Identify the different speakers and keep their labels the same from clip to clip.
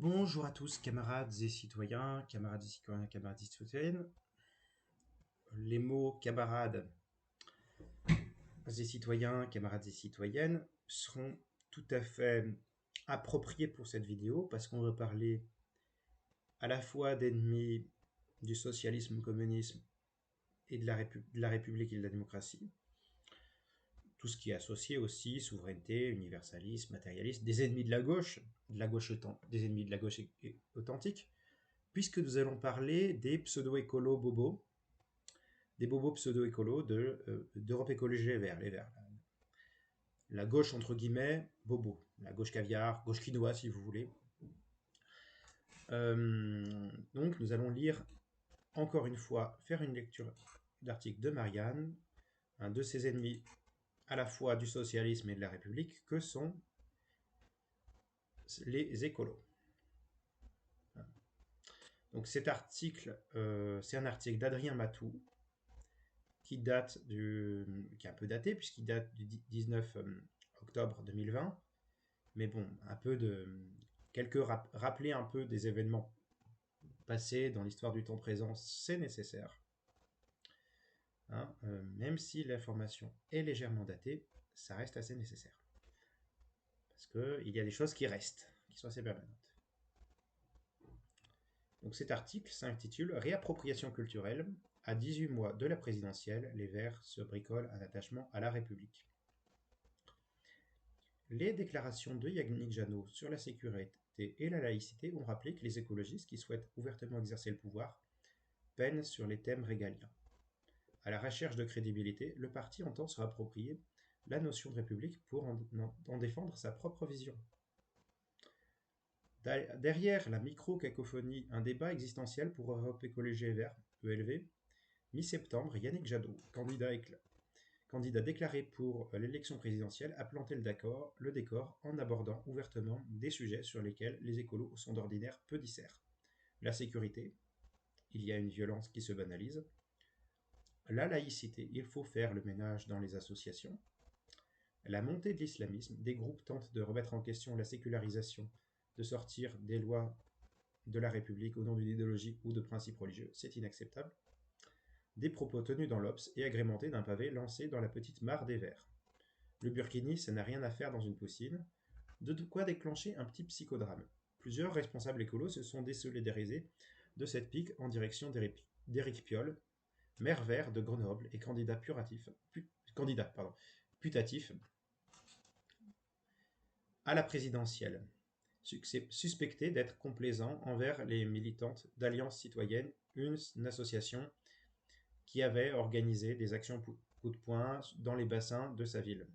Speaker 1: Bonjour à tous, camarades et citoyens, camarades et citoyennes. Les mots camarades et citoyens, camarades et citoyennes seront tout à fait appropriés pour cette vidéo parce qu'on va parler à la fois d'ennemis du socialisme, communisme et de la République et de la démocratie. Tout ce qui est associé aussi, souveraineté, universalisme, matérialisme, des ennemis de la gauche des ennemis de la gauche authentique, puisque nous allons parler des pseudo-écolos bobos, des bobos pseudo-écolos d'Europe Écologie Les Verts, les Verts. La gauche, entre guillemets, bobo. La gauche caviar, gauche quinoa, si vous voulez. Donc, nous allons lire, encore une fois, faire une lecture d'article de Marianne, un de ses ennemis à la fois du socialisme et de la République, que sont les écolos. Donc cet article, c'est un article d'Adrien Matou, qui est un peu daté, puisqu'il date du 19 octobre 2020. Mais bon, rappeler un peu des événements passés dans l'histoire du temps présent, c'est nécessaire. Hein, même si l'information est légèrement datée, ça reste assez nécessaire. Parce qu'il y a des choses qui restent, qui sont assez permanentes. Donc cet article s'intitule Réappropriation culturelle. À 18 mois de la présidentielle, les Verts se bricolent un attachement à la République. Les déclarations de Yannick Jadot sur la sécurité et la laïcité ont rappelé que les écologistes qui souhaitent ouvertement exercer le pouvoir peinent sur les thèmes régaliens. À la recherche de crédibilité, le parti entend se réapproprier la notion de république pour en défendre sa propre vision. Derrière la micro-cacophonie, un débat existentiel pour Europe Écologie Les Verts, ELV, mi-septembre, Yannick Jadot, candidat déclaré pour l'élection présidentielle, a planté le décor en abordant ouvertement des sujets sur lesquels les écolos sont d'ordinaire peu disserts. La sécurité, il y a une violence qui se banalise. La laïcité, il faut faire le ménage dans les associations. La montée de l'islamisme, des groupes tentent de remettre en question la sécularisation, de sortir des lois de la République au nom d'une idéologie ou de principes religieux, c'est inacceptable. Des propos tenus dans l'Obs et agrémentés d'un pavé lancé dans la petite mare des Verts. Le burkini, ça n'a rien à faire dans une poussine. De quoi déclencher un petit psychodrame. Plusieurs responsables écolos se sont désolidarisés de cette pique en direction d'Éric Piolle, maire vert de Grenoble et putatif à la présidentielle, suspecté d'être complaisant envers les militantes d'Alliance citoyenne, une association qui avait organisé des actions coup de poing dans les bassins de sa ville.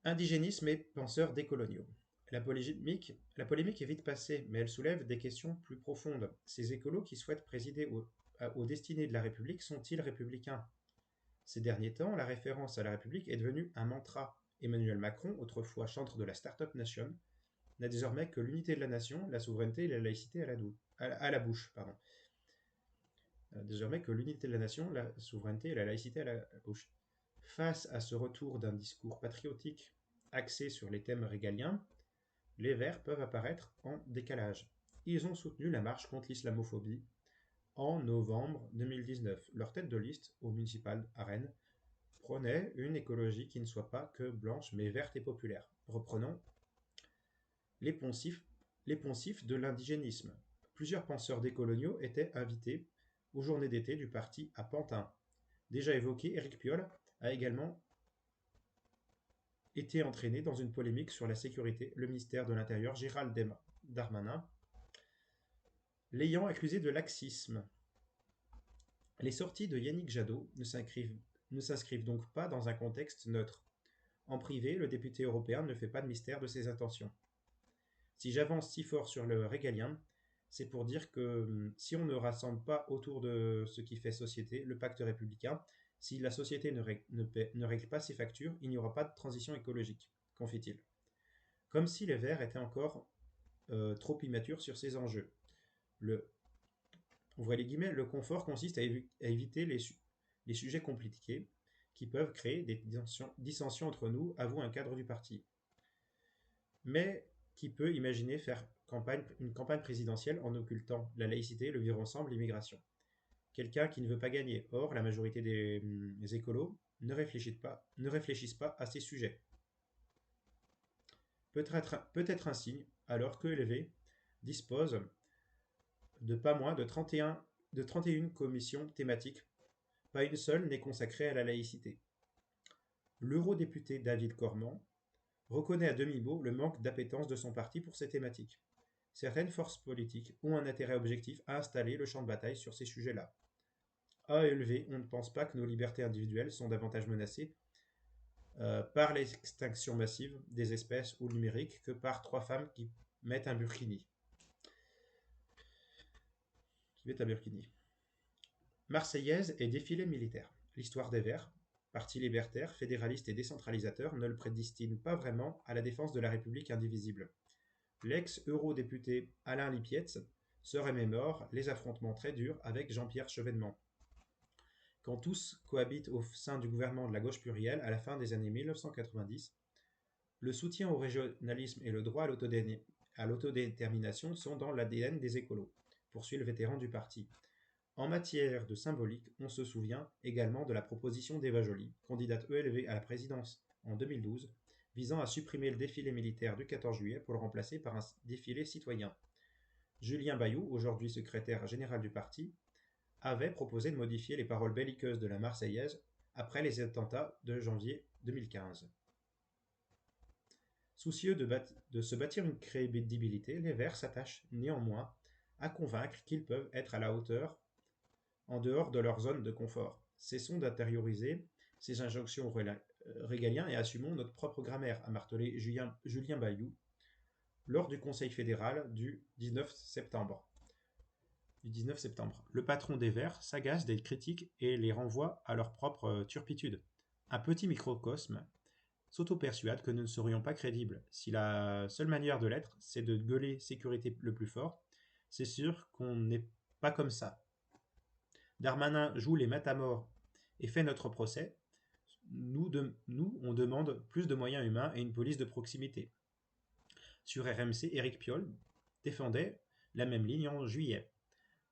Speaker 1: Indigénisme et penseurs décoloniaux. La polémique est vite passée, mais elle soulève des questions plus profondes. Ces écolos qui souhaitent présider aux destinées de la République sont-ils républicains? Ces derniers temps, la référence à la République est devenue un mantra. Emmanuel Macron, autrefois chantre de la Startup Nation, n'a désormais que l'unité de la nation, la souveraineté et la laïcité à la bouche. Désormais que l'unité de la nation, la souveraineté et la laïcité à la bouche. Face à ce retour d'un discours patriotique axé sur les thèmes régaliens, les Verts peuvent apparaître en décalage. Ils ont soutenu la marche contre l'islamophobie en novembre 2019. Leur tête de liste au municipal à Rennes prônait une écologie qui ne soit pas que blanche mais verte et populaire. Reprenons les poncifs de l'indigénisme. Plusieurs penseurs décoloniaux étaient invités aux journées d'été du parti à Pantin. Déjà évoqué, Éric Piolle a également été entraîné dans une polémique sur la sécurité, le ministère de l'Intérieur, Gérald Darmanin, l'ayant accusé de laxisme. Les sorties de Yannick Jadot ne s'inscrivent donc pas dans un contexte neutre. En privé, le député européen ne fait pas de mystère de ses intentions. Si j'avance si fort sur le régalien, c'est pour dire que si on ne rassemble pas autour de ce qui fait société, le pacte républicain, si la société ne règle pas ses factures, il n'y aura pas de transition écologique, confie-t-il. Comme si les Verts étaient encore trop immatures sur ces enjeux. Ouvrez les guillemets, le confort consiste à éviter les sujets compliqués qui peuvent créer des dissensions entre nous, avoue un cadre du parti. Mais Qui peut imaginer faire une campagne présidentielle en occultant la laïcité, le vivre ensemble, l'immigration? Quelqu'un qui ne veut pas gagner. Or, la majorité des écolos ne réfléchissent pas à ces sujets. Peut-être un signe, alors que ELV dispose de pas moins de 31 commissions thématiques. Pas une seule n'est consacrée à la laïcité. L'eurodéputé David Corman reconnaît à demi-mot le manque d'appétence de son parti pour ces thématiques. Certaines forces politiques ont un intérêt objectif à installer le champ de bataille sur ces sujets-là. À ELV, on ne pense pas que nos libertés individuelles sont davantage menacées par l'extinction massive des espèces ou le numérique que par 3 femmes qui mettent un burkini. Marseillaise et défilé militaire. L'histoire des Verts, parti libertaire, fédéraliste et décentralisateur, ne le prédestine pas vraiment à la défense de la République indivisible. L'ex-eurodéputé Alain Lipietz se remémore les affrontements très durs avec Jean-Pierre Chevènement, quand tous cohabitent au sein du gouvernement de la gauche plurielle à la fin des années 1990. Le soutien au régionalisme et le droit à l'autodétermination sont dans l'ADN des écolos, poursuit le vétéran du parti. En matière de symbolique, on se souvient également de la proposition d'Eva Joly, candidate ELV à la présidence en 2012, visant à supprimer le défilé militaire du 14 juillet pour le remplacer par un défilé citoyen. Julien Bayou, aujourd'hui secrétaire général du parti, avait proposé de modifier les paroles belliqueuses de la Marseillaise après les attentats de janvier 2015. Soucieux de se bâtir une crédibilité, les Verts s'attachent néanmoins à convaincre qu'ils peuvent être à la hauteur en dehors de leur zone de confort. Cessons d'intérioriser ces injonctions régaliens et assumons notre propre grammaire, a martelé Julien Bayou lors du Conseil fédéral du 19 septembre. Le patron des Verts s'agace des critiques et les renvoie à leur propre turpitude. Un petit microcosme s'auto-persuade que nous ne serions pas crédibles. Si la seule manière de l'être, c'est de gueuler sécurité le plus fort, c'est sûr qu'on n'est pas comme ça. Darmanin joue les matamores et fait notre procès. Nous, on demande plus de moyens humains et une police de proximité. Sur RMC, Éric Piolle défendait la même ligne en juillet.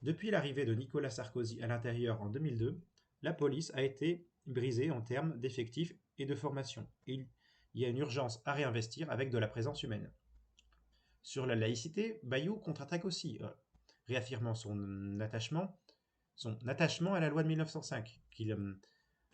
Speaker 1: Depuis l'arrivée de Nicolas Sarkozy à l'intérieur en 2002, la police a été brisée en termes d'effectifs et de formation. Il y a une urgence à réinvestir avec de la présence humaine. Sur la laïcité, Bayou contre-attaque aussi, réaffirmant son attachement à la loi de 1905, qu'il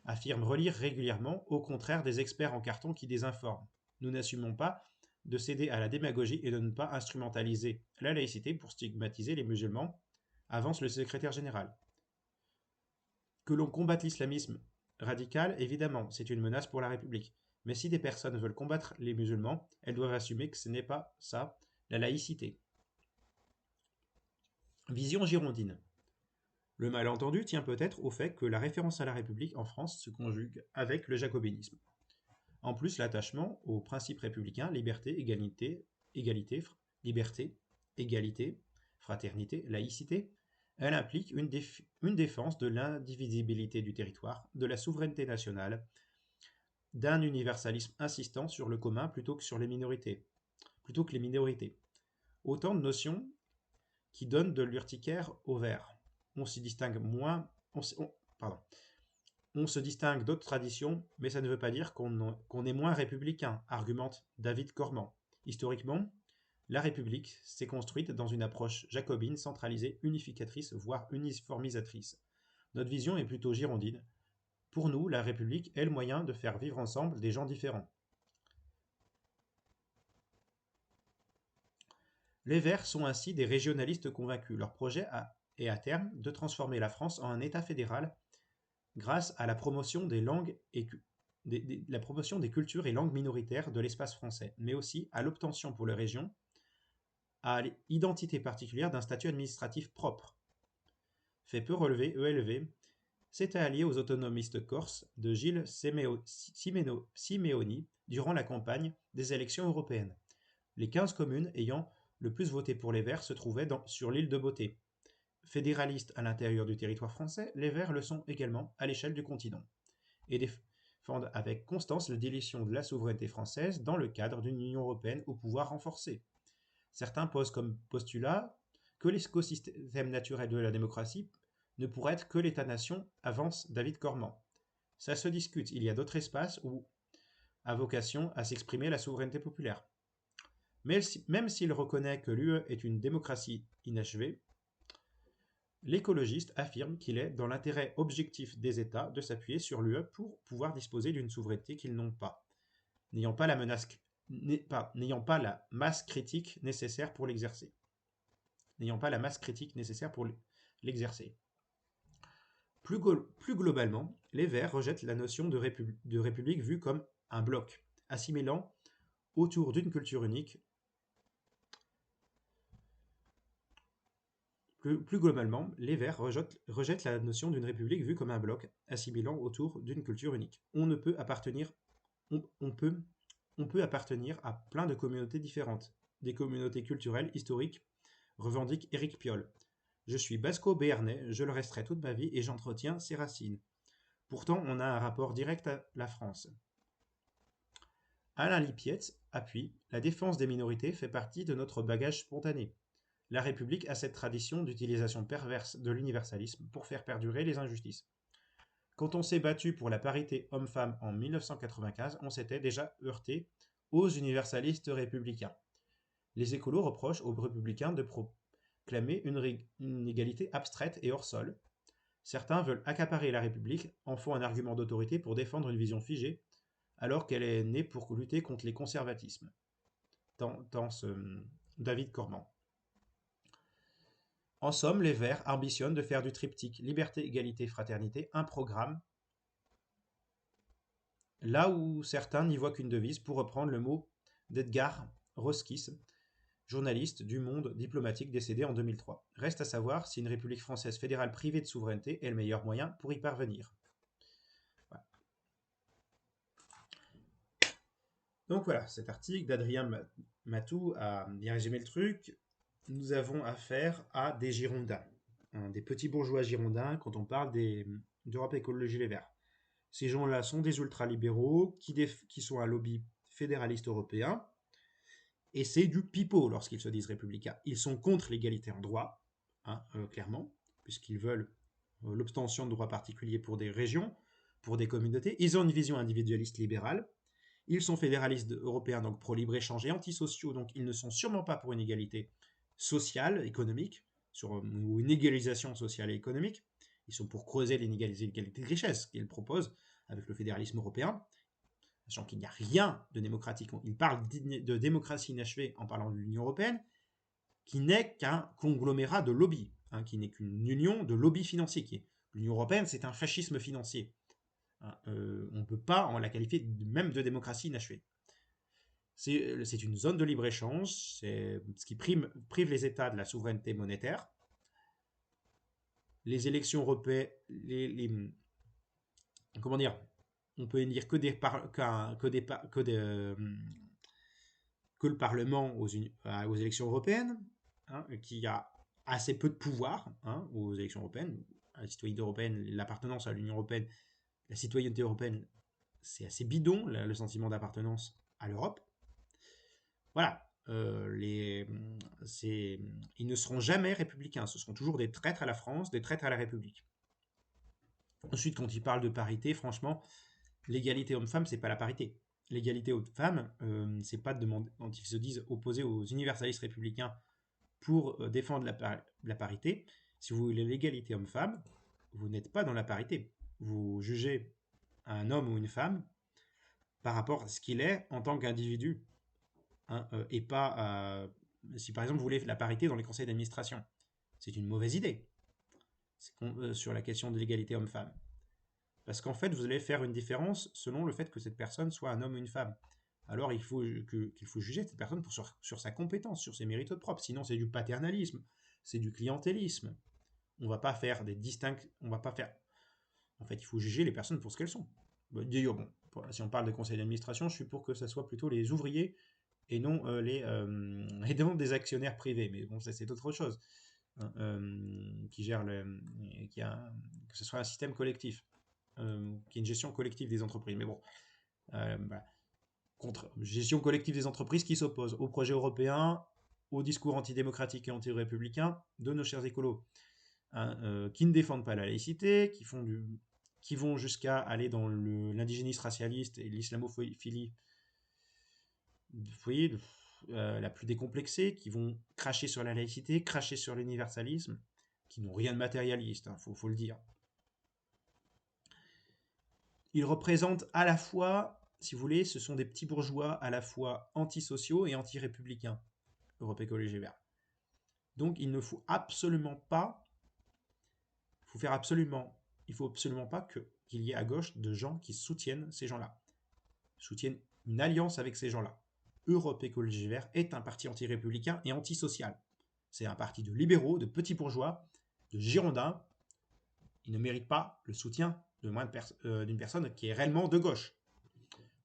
Speaker 1: affirme relire régulièrement, au contraire des experts en carton qui désinforment. Nous n'assumons pas de céder à la démagogie et de ne pas instrumentaliser la laïcité pour stigmatiser les musulmans, avance le secrétaire général. Que l'on combatte l'islamisme radical, évidemment, c'est une menace pour la République. Mais si des personnes veulent combattre les musulmans, elles doivent assumer que ce n'est pas ça, la laïcité. Vision girondine. Le malentendu tient peut-être au fait que la référence à la République en France se conjugue avec le jacobinisme. En plus, l'attachement aux principes républicains, liberté, égalité, fraternité, laïcité, elle implique une défense de l'indivisibilité du territoire, de la souveraineté nationale, d'un universalisme insistant sur le commun plutôt que les minorités. Autant de notions qui donnent de l'urticaire au vert. On se distingue d'autres traditions, mais ça ne veut pas dire qu'on est moins républicain, argumente David Corman. Historiquement, la République s'est construite dans une approche jacobine, centralisée, unificatrice, voire uniformisatrice. Notre vision est plutôt girondine. Pour nous, la République est le moyen de faire vivre ensemble des gens différents. Les Verts sont ainsi des régionalistes convaincus. Leur projet est à terme de transformer la France en un État fédéral grâce à la promotion des cultures et langues minoritaires de l'espace français, mais aussi à l'obtention pour les régions à l'identité particulière d'un statut administratif propre. Fait peu relever, ELV s'était allié aux autonomistes corses de Gilles Simeoni durant la campagne des élections européennes. Les 15 communes ayant le plus voté pour les Verts se trouvaient sur l'île de Beauté. Fédéralistes à l'intérieur du territoire français, les Verts le sont également à l'échelle du continent et défendent avec constance la dilution de la souveraineté française dans le cadre d'une Union européenne au pouvoir renforcé. Certains posent comme postulat que l'écosystème naturel de la démocratie ne pourrait être que l'État-nation, avance David Corman. Ça se discute, il y a d'autres espaces où a vocation à s'exprimer la souveraineté populaire. Mais même s'il reconnaît que l'UE est une démocratie inachevée, l'écologiste affirme qu'il est dans l'intérêt objectif des États de s'appuyer sur l'UE pour pouvoir disposer d'une souveraineté qu'ils n'ont pas, n'ayant pas la masse critique nécessaire pour l'exercer. Plus globalement, les Verts rejettent la notion de république vue comme un bloc, assimilant autour d'une culture unique. Plus globalement, les Verts rejettent la notion d'une république vue comme un bloc, assimilant autour d'une culture unique. On peut appartenir à plein de communautés différentes, des communautés culturelles, historiques, revendique Éric Piolle. Je suis basco-béarnais, je le resterai toute ma vie et j'entretiens ses racines. Pourtant, on a un rapport direct à la France. Alain Lipietz appuie « La défense des minorités fait partie de notre bagage spontané. La République a cette tradition d'utilisation perverse de l'universalisme pour faire perdurer les injustices. Quand on s'est battu pour la parité homme-femme en 1995, on s'était déjà heurté aux universalistes républicains. Les écolos reprochent aux républicains de proclamer une égalité abstraite et hors sol. Certains veulent accaparer la République, en font un argument d'autorité pour défendre une vision figée, alors qu'elle est née pour lutter contre les conservatismes. Tense David Corman. En somme, les Verts ambitionnent de faire du triptyque liberté, égalité, fraternité un programme, là où certains n'y voient qu'une devise, pour reprendre le mot d'Edgar Roskis, journaliste du Monde diplomatique décédé en 2003. Reste à savoir si une République française fédérale privée de souveraineté est le meilleur moyen pour y parvenir. Voilà. Donc voilà, cet article d'Adrien Matou a bien résumé le truc. Nous avons affaire à des Girondins, des petits bourgeois girondins quand on parle d'Europe Écologie Les Verts. Ces gens-là sont des ultralibéraux qui sont un lobby fédéraliste européen, et c'est du pipeau lorsqu'ils se disent républicains. Ils sont contre l'égalité en droit, clairement, puisqu'ils veulent l'obtention de droits particuliers pour des régions, pour des communautés. Ils ont une vision individualiste libérale. Ils sont fédéralistes européens, donc pro-libre-échange et antisociaux, donc ils ne sont sûrement pas pour une égalité sociale, économique, ou une égalisation sociale et économique. Ils sont pour creuser l'inégalité de richesse qu'ils proposent avec le fédéralisme européen, sachant qu'il n'y a rien de démocratique. Ils parlent de démocratie inachevée en parlant de l'Union européenne, qui n'est qu'un conglomérat de lobbies, qui n'est qu'une union de lobbies financiers. L'Union européenne, c'est un fascisme financier. On ne peut pas la qualifier même de démocratie inachevée. C'est une zone de libre-échange, c'est ce qui prive les États de la souveraineté monétaire. Les élections européennes, comment dire, on peut dire que le Parlement aux élections européennes, qui a assez peu de pouvoir aux élections européennes. La citoyenneté européenne, l'appartenance à l'Union européenne, la citoyenneté européenne, c'est assez bidon, le sentiment d'appartenance à l'Europe. Voilà, ils ne seront jamais républicains, ce seront toujours des traîtres à la France, des traîtres à la République. Ensuite, quand ils parlent de parité, franchement, l'égalité homme-femme, c'est pas la parité. L'égalité homme-femme, c'est pas de demander, quand ils se disent opposés aux universalistes républicains pour défendre la parité. Si vous voulez l'égalité homme-femme, vous n'êtes pas dans la parité. Vous jugez un homme ou une femme par rapport à ce qu'il est en tant qu'individu. Et pas si par exemple vous voulez la parité dans les conseils d'administration. C'est une mauvaise idée sur la question de l'égalité homme-femme. Parce qu'en fait, vous allez faire une différence selon le fait que cette personne soit un homme ou une femme. Alors il faut juger cette personne sur sa compétence, sur ses mérites propres. Sinon, c'est du paternalisme, c'est du clientélisme. On va pas faire des distincts. On va pas faire. En fait, il faut juger les personnes pour ce qu'elles sont. D'ailleurs, bon, si on parle de conseil d'administration, je suis pour que ça soit plutôt les ouvriers et non les membres des actionnaires privés. Mais bon, ça c'est autre chose. Qui gère que ce soit un système collectif, qui est une gestion collective des entreprises. Mais bon, contre gestion collective des entreprises qui s'oppose au projet européen au discours antidémocratique et anti-républicain de nos chers écolos, hein, qui ne défendent pas la laïcité, qui vont jusqu'à aller dans l'indigénisme racialiste et l'islamophilie, oui, la plus décomplexée, qui vont cracher sur la laïcité, cracher sur l'universalisme, qui n'ont rien de matérialiste, hein, faut le dire. Ils représentent à la fois, si vous voulez, ce sont des petits bourgeois à la fois antisociaux et anti-républicains, Europe Écologie Verts. Donc il ne faut absolument pas, il faut absolument pas qu'il y ait à gauche de gens qui soutiennent ces gens-là, soutiennent une alliance avec ces gens-là. Europe Écologie Verts est un parti anti-républicain et antisocial. C'est un parti de libéraux, de petits bourgeois, de girondins. Il ne mérite pas le soutien d'une personne qui est réellement de gauche.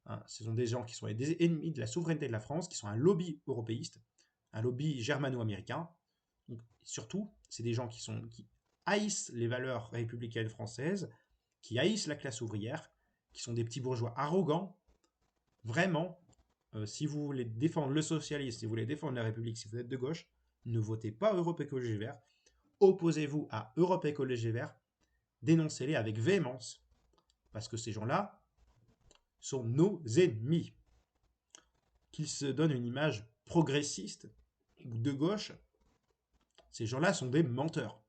Speaker 1: Hein, ce sont des gens qui sont des ennemis de la souveraineté de la France, qui sont un lobby européiste, un lobby germano-américain. Donc, surtout, c'est des gens qui haïssent les valeurs républicaines françaises, qui haïssent la classe ouvrière, qui sont des petits bourgeois arrogants. Vraiment, si vous voulez défendre le socialisme, si vous voulez défendre la République, si vous êtes de gauche, ne votez pas Europe Écologie Verts. Opposez-vous à Europe Écologie Verts. Dénoncez-les avec véhémence. Parce que ces gens-là sont nos ennemis. Qu'ils se donnent une image progressiste ou de gauche, ces gens-là sont des menteurs.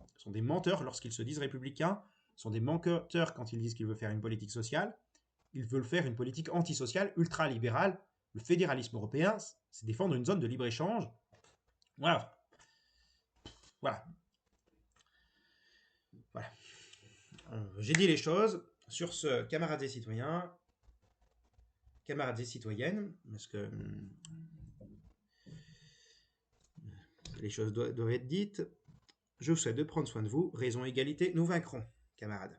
Speaker 1: Ils sont des menteurs lorsqu'ils se disent républicains, ils sont des menteurs quand ils disent qu'ils veulent faire une politique sociale. Ils veulent faire une politique antisociale, ultra-libérale. Le fédéralisme européen, c'est défendre une zone de libre-échange. Voilà. Voilà. Voilà. J'ai dit les choses. Sur ce, camarades et citoyens, camarades et citoyennes, parce que les choses doivent être dites, je vous souhaite de prendre soin de vous. Raison, égalité, nous vaincrons, camarades.